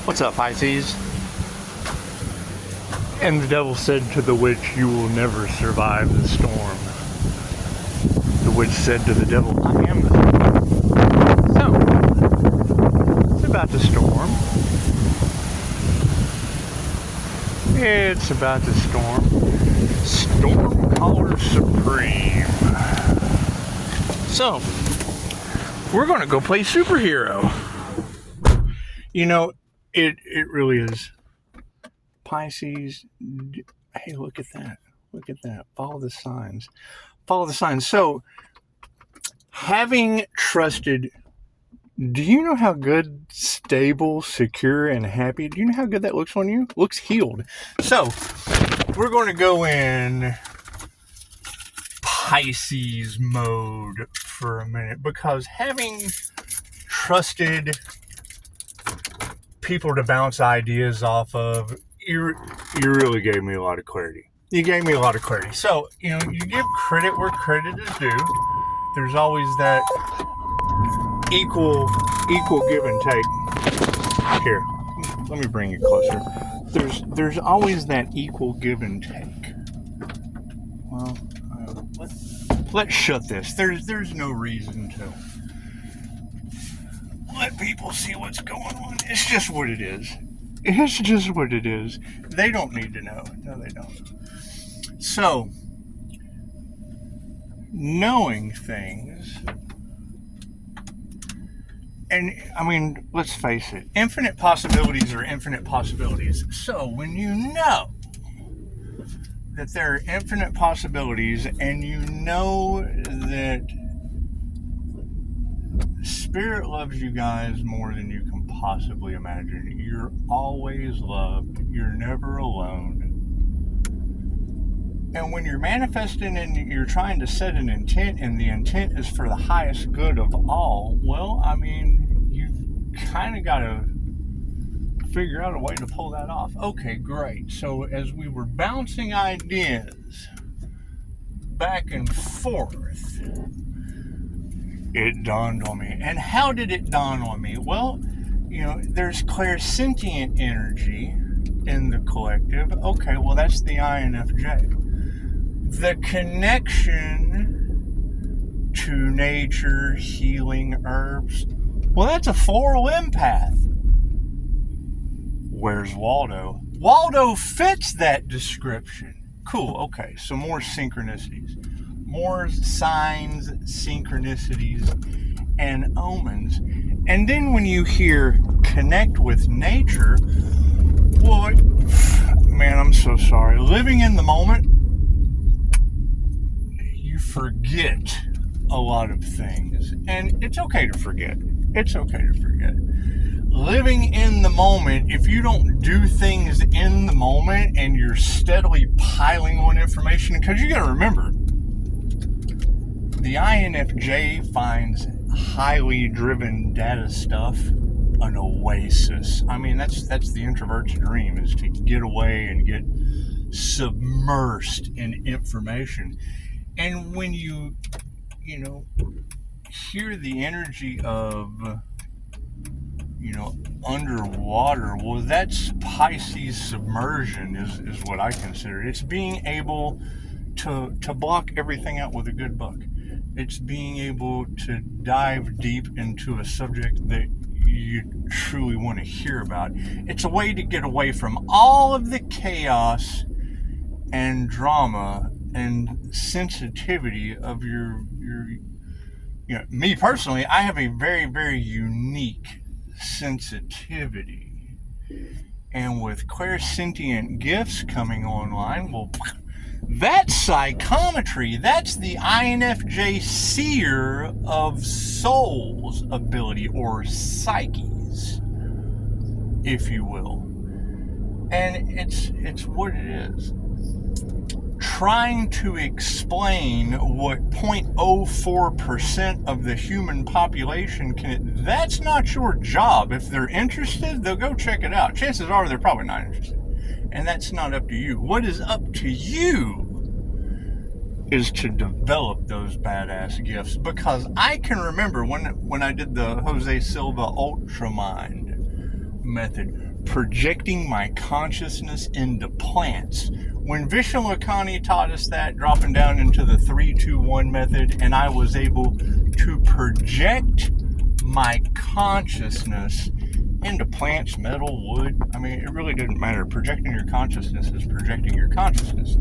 What's up, Pisces? And the devil said to the witch, "You will never survive the storm." The witch said to the devil, "I am the storm." So, it's about to storm. It's about to storm. Storm caller supreme. So, we're going to go play superhero. You know, it really is. Pisces, hey, look at that. Look at that. Follow the signs. Follow the signs. So, having trusted, do you know how good, stable, secure, and happy? Do you know how good that looks on you? Looks healed. So, we're going to go in Pisces mode for a minute, because having trusted people to bounce ideas off of, you really gave me a lot of clarity. You gave me a lot of clarity. So, you give credit where credit is due. There's always that equal give and take. Here, let me bring you closer. There's always that equal give and take. Well, let's shut this. There's no reason to let people see what's going on. It's just what it is. It's just what it is. They don't need to know. No, they don't. So, knowing things, and I mean, let's face it, infinite possibilities are infinite possibilities. So, when you know that there are infinite possibilities, and you know that Spirit loves you guys more than you can possibly imagine. You're always loved. You're never alone. And when you're manifesting and you're trying to set an intent, and the intent is for the highest good of all, well, I mean, you've kind of got to figure out a way to pull that off. Okay, great. So as we were bouncing ideas back and forth, it dawned on me. And how did it dawn on me? Well, there's clairsentient energy in the collective. Okay, well, that's the INFJ. The connection to nature, healing, herbs, well, that's a floral empath. Where's Waldo? Waldo fits that description. Cool, okay, so more synchronicities. More signs, synchronicities, and omens. And then when you hear connect with nature, well, man, I'm so sorry. Living in the moment, you forget a lot of things. And it's okay to forget. It's okay to forget. Living in the moment, if you don't do things in the moment and you're steadily piling on information, because you got to remember, the INFJ finds highly driven data stuff an oasis. I mean, that's the introvert's dream, is to get away and get submersed in information. And when you hear the energy of, underwater, well, that's Pisces submersion is what I consider it. It's being able to block everything out with a good book. It's being able to dive deep into a subject that you truly want to hear about. It's a way to get away from all of the chaos and drama and sensitivity of your me personally, I have a very, very unique sensitivity. And with clairsentient gifts coming online, well, that's psychometry. That's the INFJ seer of souls ability, or psyches, if you will. And it's what it is. Trying to explain what 0.04% of the human population can, that's not your job. If they're interested, they'll go check it out. Chances are they're probably not interested. And that's not up to you. What is up to you is to develop those badass gifts. Because I can remember when I did the Jose Silva Ultramind method, projecting my consciousness into plants. When Vishnu Lakhiani taught us that, dropping down into the 3-2-1 method, and I was able to project my consciousness into plants, metal, wood. I mean, it really didn't matter. Projecting your consciousness is projecting your consciousness.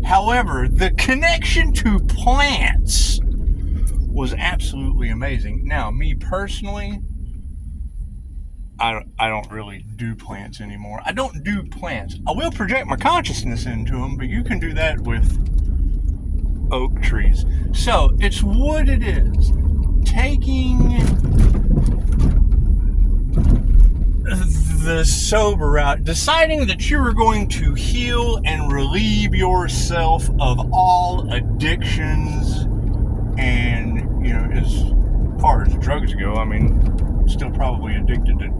However, the connection to plants was absolutely amazing. Now, me personally, I don't really do plants anymore. I don't do plants. I will project my consciousness into them, but you can do that with oak trees. So, it's what it is. Taking the sober route, deciding that you are going to heal and relieve yourself of all addictions, and, you know, as far as drugs go, I mean, still probably addicted to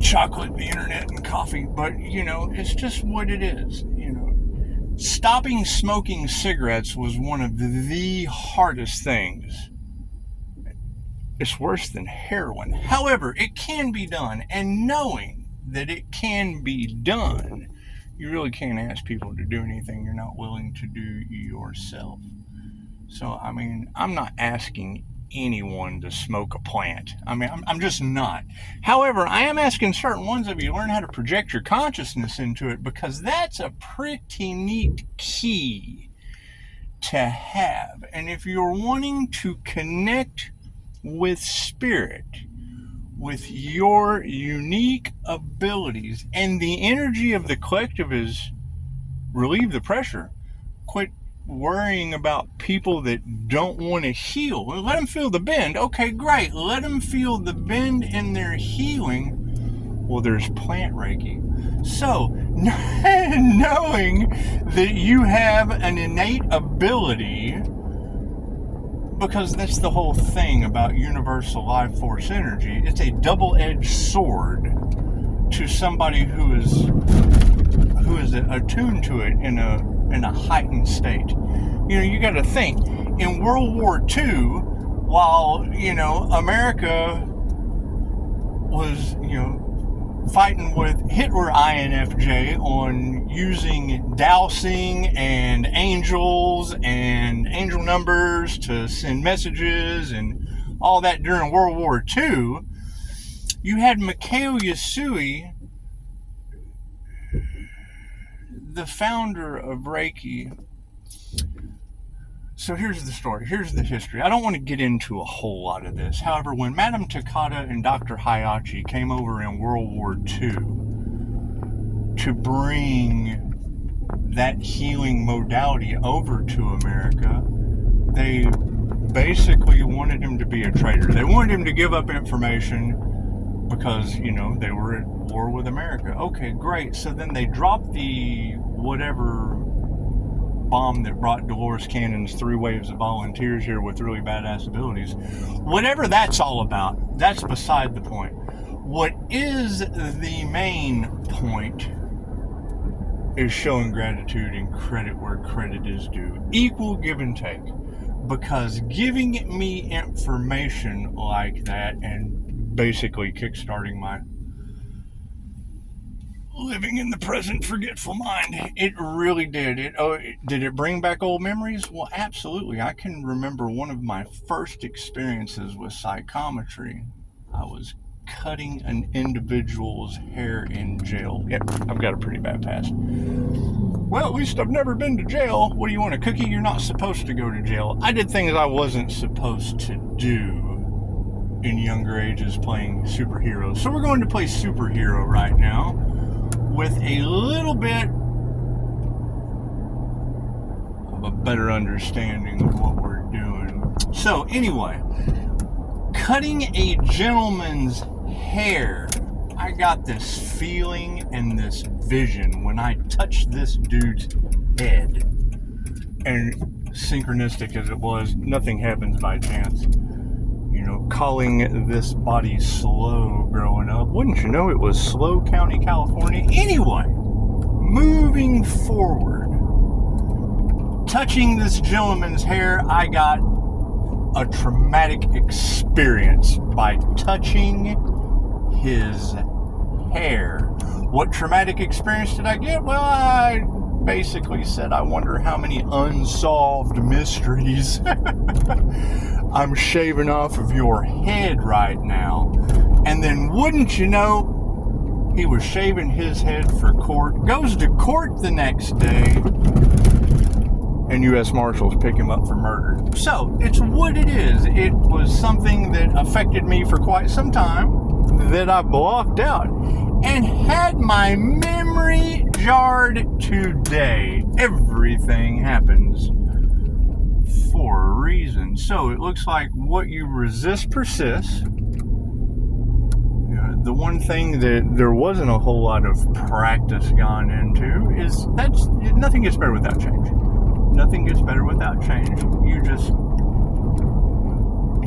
chocolate, the internet, and coffee, but, you know, it's just what it is. You know, stopping smoking cigarettes was one of the hardest things. It's worse than heroin. However, it can be done, and knowing that it can be done, you really can't ask people to do anything you're not willing to do yourself. So, I mean, I'm not asking anyone to smoke a plant. I mean, I'm just not. However, I am asking certain ones of you learn how to project your consciousness into it, because that's a pretty neat key to have. And if you're wanting to connect with spirit, with your unique abilities, and the energy of the collective is relieve the pressure. Quit worrying about people that don't want to heal. Let them feel the bend. Okay, great. Let them feel the bend in their healing. Well, there's plant Reiki. So, knowing that you have an innate ability, because that's the whole thing about universal life force energy. It's a double-edged sword to somebody who is attuned to it in a heightened state. You know, you got to think, in World War II, while, you know, America was, you know, fighting with Hitler INFJ on using dowsing and angels and angel numbers to send messages and all that during World War II, you had Mikhail Yasui, the founder of Reiki. So here's the story. Here's the history. I don't want to get into a whole lot of this. However, when Madame Takata and Dr. Hayachi came over in World War II to bring that healing modality over to America, they basically wanted him to be a traitor. They wanted him to give up information because, you know, they were at war with America. Okay, great. So then they dropped the whatever bomb that brought Dolores Cannon's 3 waves of volunteers here with really badass abilities. Whatever that's all about, that's beside the point. What is the main point is showing gratitude and credit where credit is due. Equal give and take. Because giving me information like that and basically kickstarting my living in the present forgetful mind, it really did. Did it bring back old memories? Well, absolutely. I can remember one of my first experiences with psychometry. I was cutting an individual's hair in jail. Yep, I've got a pretty bad past. Well, at least I've never been to jail. What do you want, a cookie? You're not supposed to go to jail. I did things I wasn't supposed to do in younger ages playing superheroes. So we're going to play superhero right now with a little bit of a better understanding of what we're doing. So anyway, cutting a gentleman's hair. I got this feeling and this vision when I touched this dude's head. And synchronistic as it was, nothing happens by chance. You know, calling this body slow growing up. Wouldn't you know it was Slow County, California? Anyway, moving forward. Touching this gentleman's hair, I got a traumatic experience by touching his hair. What traumatic experience did I get? Well, I basically said, I wonder how many unsolved mysteries I'm shaving off of your head right now. And then, wouldn't you know, he was shaving his head for court, goes to court the next day, and U.S. Marshals pick him up for murder. So, it's what it is. It was something that affected me for quite some time that I blocked out and had my memory jarred today. Everything happens for a reason. So, it looks like what you resist persists. The one thing that there wasn't a whole lot of practice gone into is that's nothing gets better without change. Nothing gets better without change. You just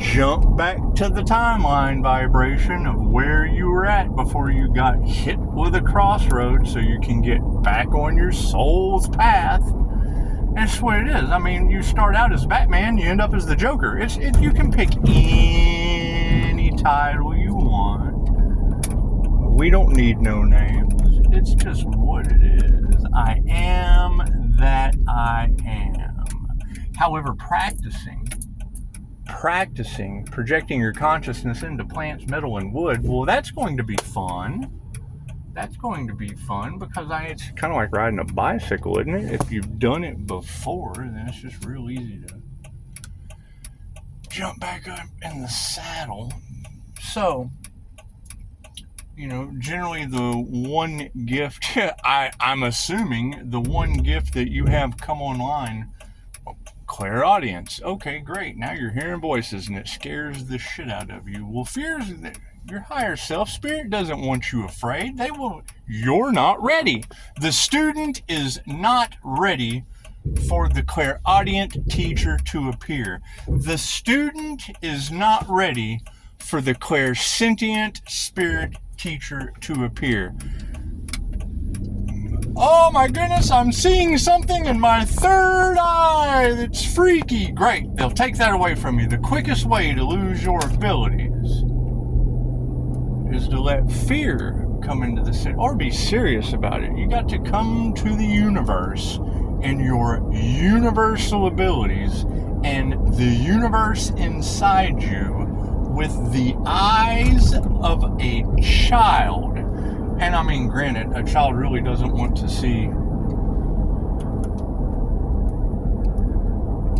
jump back to the timeline vibration of where you were at before you got hit with a crossroad so you can get back on your soul's path. That's what it is. I mean, you start out as Batman, you end up as the Joker. You can pick any title you want. We don't need no names. It's just what it is. I am that I am. However, practicing, projecting your consciousness into plants, metal, and wood, well, that's going to be fun. That's going to be fun because it's kind of like riding a bicycle, isn't it? If you've done it before, then it's just real easy to jump back up in the saddle. So, generally the one gift, I'm assuming the one gift that you have come online, clairaudience. Okay, great. Now you're hearing voices and it scares the shit out of you. Well, fears that your higher self, spirit doesn't want you afraid. You're not ready. The student is not ready for the clairaudient teacher to appear. The student is not ready for the clairsentient spirit teacher to appear. Oh my goodness, I'm seeing something in my third eye that's freaky. Great, they'll take that away from you. The quickest way to lose your abilities is to let fear come into the city, or be serious about it. You got to come to the universe and your universal abilities and the universe inside you with the eyes of a child. And I mean, granted, a child really doesn't want to see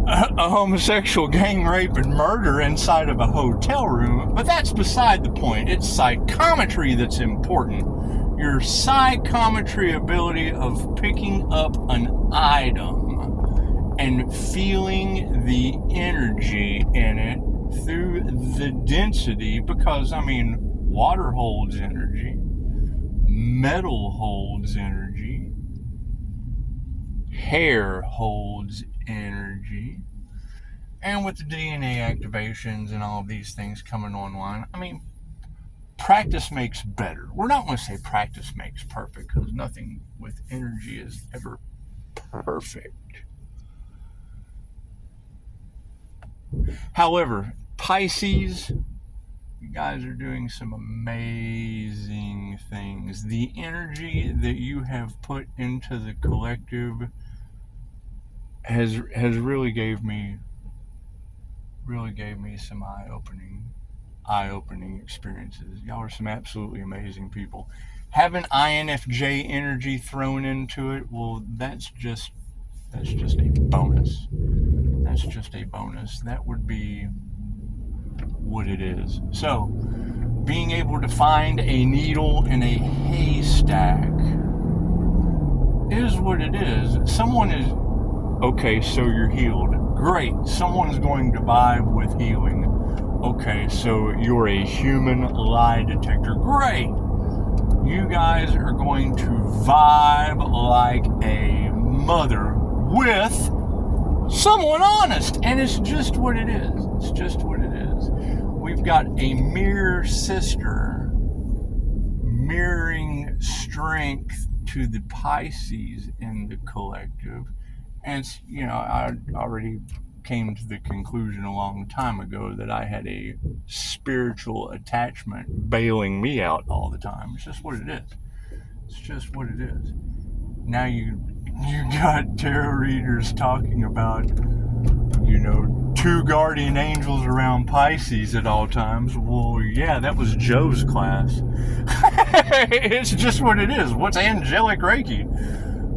a homosexual gang rape and murder inside of a hotel room, but that's beside the point. It's psychometry that's important. Your psychometry ability of picking up an item and feeling the energy in it through the density, because, I mean, water holds energy, metal holds energy, hair holds energy, and with the DNA activations and all of these things coming online, I mean, practice makes better. We're not going to say practice makes perfect, because nothing with energy is ever perfect. However, Pisces, you guys are doing some amazing things. The energy that you have put into the collective has really gave me some eye-opening experiences. Y'all are some absolutely amazing people. Having INFJ energy thrown into it, well, that's just a bonus. That's just a bonus. That would be what it is. So, being able to find a needle in a haystack is what it is. Someone is, okay, so you're healed. Great. Someone's going to vibe with healing. Okay, so you're a human lie detector. Great. You guys are going to vibe like a mother with someone honest. And it's just what it is. It's just what it is. We've got a mirror sister mirroring strength to the Pisces in the collective. And it's, I already came to the conclusion a long time ago that I had a spiritual attachment bailing me out all the time. It's just what it is. It's just what it is. Now you got tarot readers talking about, two guardian angels around Pisces at all times. Well, yeah, that was Joe's class. It's just what it is. What's angelic Reiki?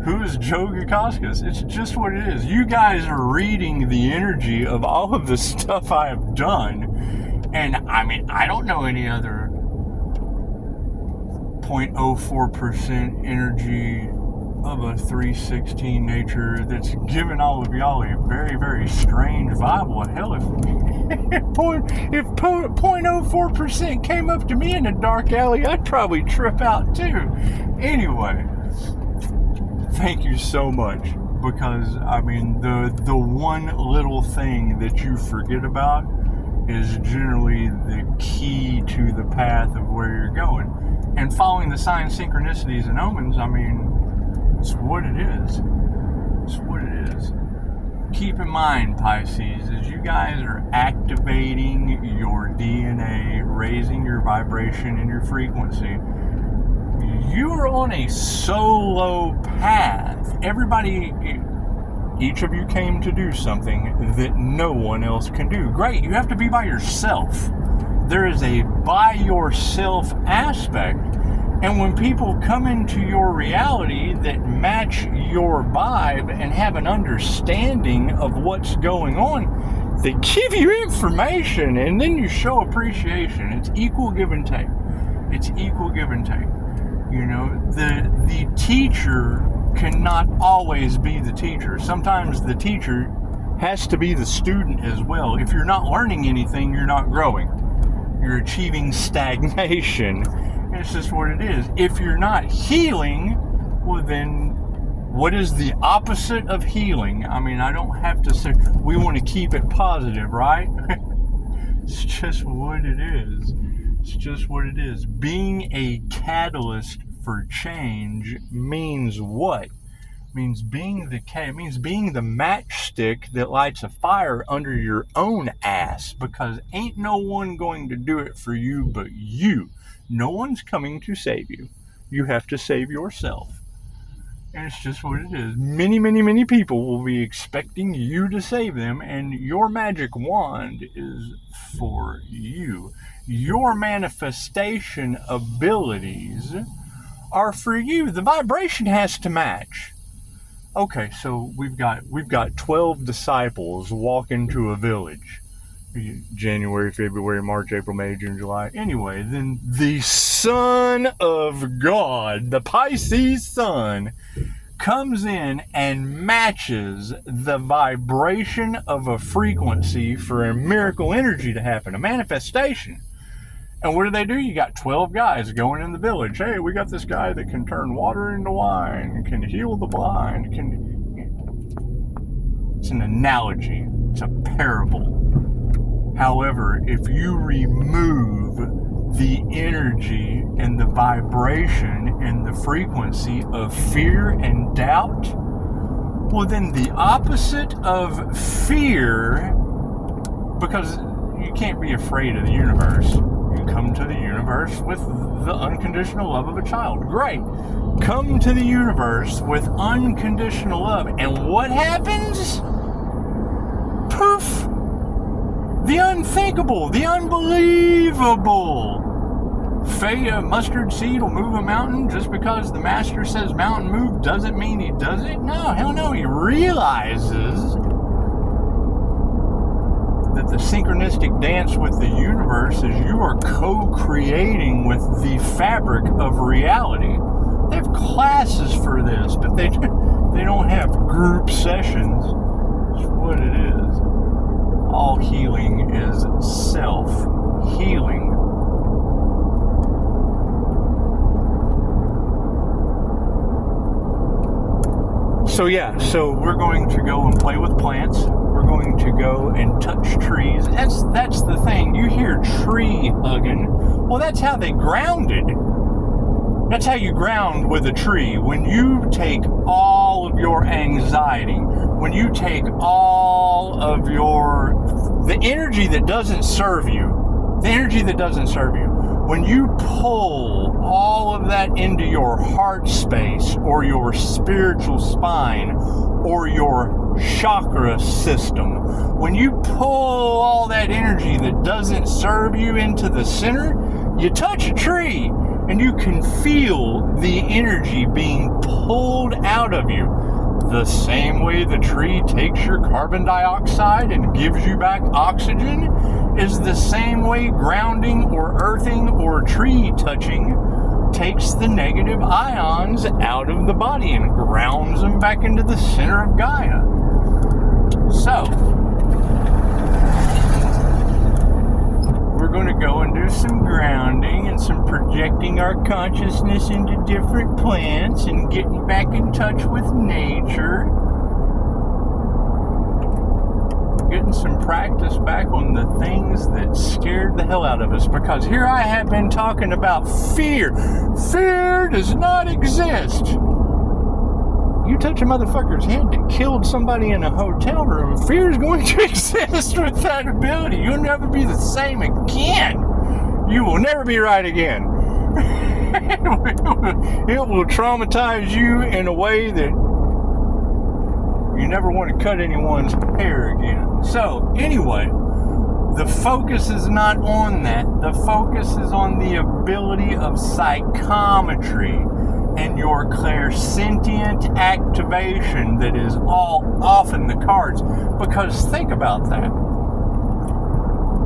Who is Joe Gakoskas? It's just what it is. You guys are reading the energy of all of the stuff I have done. And I don't know any other 0.04% energy of a 316 nature that's given all of y'all a very, very strange vibe. Well, hell, if 0.04% came up to me in a dark alley, I'd probably trip out too. Anyway, thank you so much, because the one little thing that you forget about is generally the key to the path of where you're going. And following the signs, synchronicities, and omens, it's what it is. It's what it is. Keep in mind, Pisces, as you guys are activating your DNA, raising your vibration and your frequency, you are on a solo path. Each of you came to do something that no one else can do. Great, you have to be by yourself. There is a by yourself aspect. And when people come into your reality that match your vibe and have an understanding of what's going on, they give you information and then you show appreciation. It's equal give and take. It's equal give and take. The teacher cannot always be the teacher. Sometimes the teacher has to be the student as well. If you're not learning anything, you're not growing. You're achieving stagnation. It's just what it is. If you're not healing, well then, what is the opposite of healing? I don't have to say, we want to keep it positive, right? It's just what it is. It's just what it is. Being a catalyst for change means what? It means being the matchstick that lights a fire under your own ass, because ain't no one going to do it for you but you. No one's coming to save you. You have to save yourself. And it's just what it is. Many, many, many people will be expecting you to save them, and your magic wand is for you. Your manifestation abilities are for you. The vibration has to match. Okay, so we've got 12 disciples walk into a village. January, February, March, April, May, June, July. Anyway, then the Son of God, the Pisces Sun, comes in and matches the vibration of a frequency for a miracle energy to happen, a manifestation. And what do? You got 12 guys going in the village. Hey, we got this guy that can turn water into wine, can heal the blind, It's an analogy. It's a parable. However, if you remove the energy and the vibration and the frequency of fear and doubt, well then the opposite of fear, because you can't be afraid of the universe. You come to the universe with the unconditional love of a child. Great. Come to the universe with unconditional love. And what happens? Poof! The unthinkable, the unbelievable. Mustard seed will move a mountain. Just because the master says mountain move doesn't mean he does it. No, hell no. He realizes that the synchronistic dance with the universe is you are co-creating with the fabric of reality. They have classes for this, but they don't have group sessions. It's what it is. All healing is self-healing. So we're going to go and play with plants. We're going to go and touch trees. That's the thing. You hear tree hugging. Well, that's how they grounded. That's how you ground with a tree. When you take all of your anxiety, when you take all of the energy that doesn't serve you, when you pull all of that into your heart space or your spiritual spine or your chakra system, when you pull all that energy that doesn't serve you into the center, you touch a tree and you can feel the energy being pulled out of you. The same way the tree takes your carbon dioxide and gives you back oxygen is the same way grounding or earthing or tree touching takes the negative ions out of the body and grounds them back into the center of Gaia. So, we're going to go and do some grounding and some projecting our consciousness into different plants and getting back in touch with nature. Getting some practice back on the things that scared the hell out of us, because here I have been talking about fear. Fear does not exist. You touch a motherfucker's head that killed somebody in a hotel room, fear is going to exist with that ability. You'll never be the same again. You will never be right again. It will traumatize you in a way that you never want to cut anyone's hair again. So, anyway, the focus is not on that. The focus is on the ability of psychometry and your clairsentient activation that is all off in the cards. Because think about that.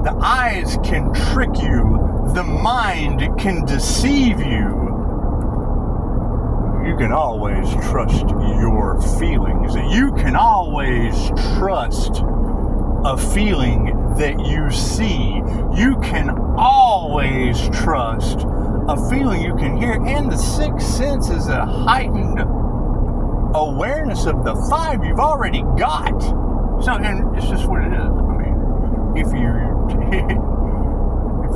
The eyes can trick you. The mind can deceive you. You can always trust your feelings. You can always trust a feeling that you see. You can always trust a feeling you can hear. And the sixth sense is a heightened awareness of the five you've already got. So, and it's just what it is. I mean, if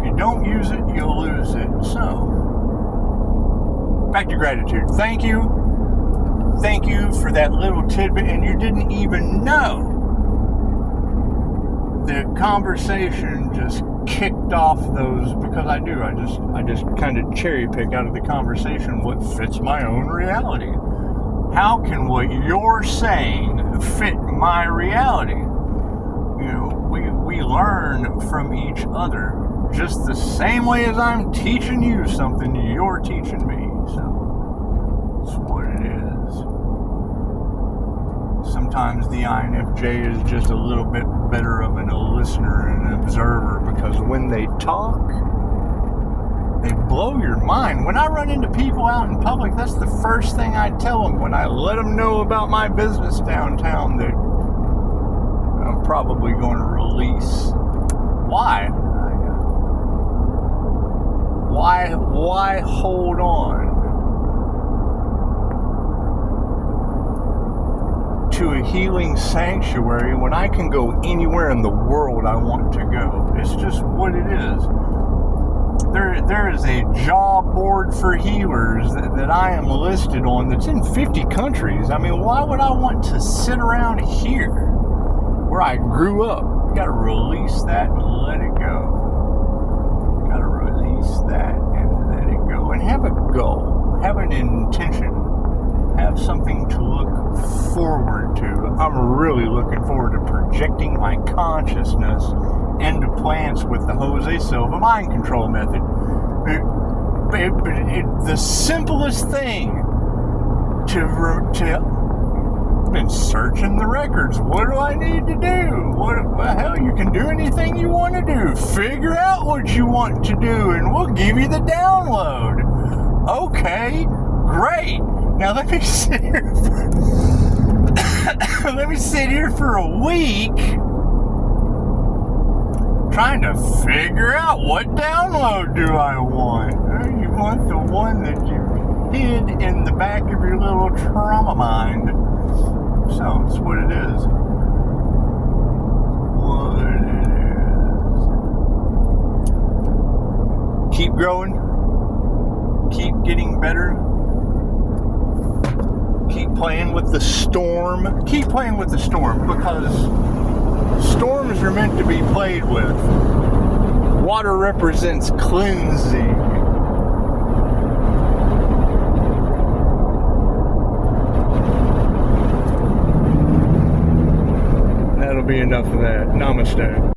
you don't use it, you'll lose it. So, back to gratitude. Thank you for that little tidbit. And you didn't even know the conversation just kicked off those, because I do. I just kind of cherry pick out of the conversation what fits my own reality. How can what you're saying fit my reality? You know, we learn from each other. Just the same way as I'm teaching you something, you're teaching me. So, that's what it is. Sometimes the INFJ is just a little bit better of a listener and an observer, because when they talk, they blow your mind. When I run into people out in public, that's the first thing I tell them when I let them know about my business downtown, that I'm probably going to release. Why? Why hold on to a healing sanctuary when I can go anywhere in the world I want to go? It's just what it is. There is a job board for healers that I am listed on that's in 50 countries. I mean, why would I want to sit around here where I grew up? You got to release that and let it go. That and let it go, and have a goal, have an intention, have something to look forward to. I'm really looking forward to projecting my consciousness into plants with the Jose Silva mind control method. The simplest thing to been searching the records. What do I need to do? Well, hell, you can do anything you want to do. Figure out what you want to do, and we'll give you the download. Okay, great. Now let me sit here for a week trying to figure out what download do I want. You want the one that you hid in the back of your little trauma mind. So, it's what it is. Keep growing. Keep getting better. Keep playing with the storm. Keep playing with the storm, because storms are meant to be played with. Water represents cleansing. That'll be enough of that. Namaste.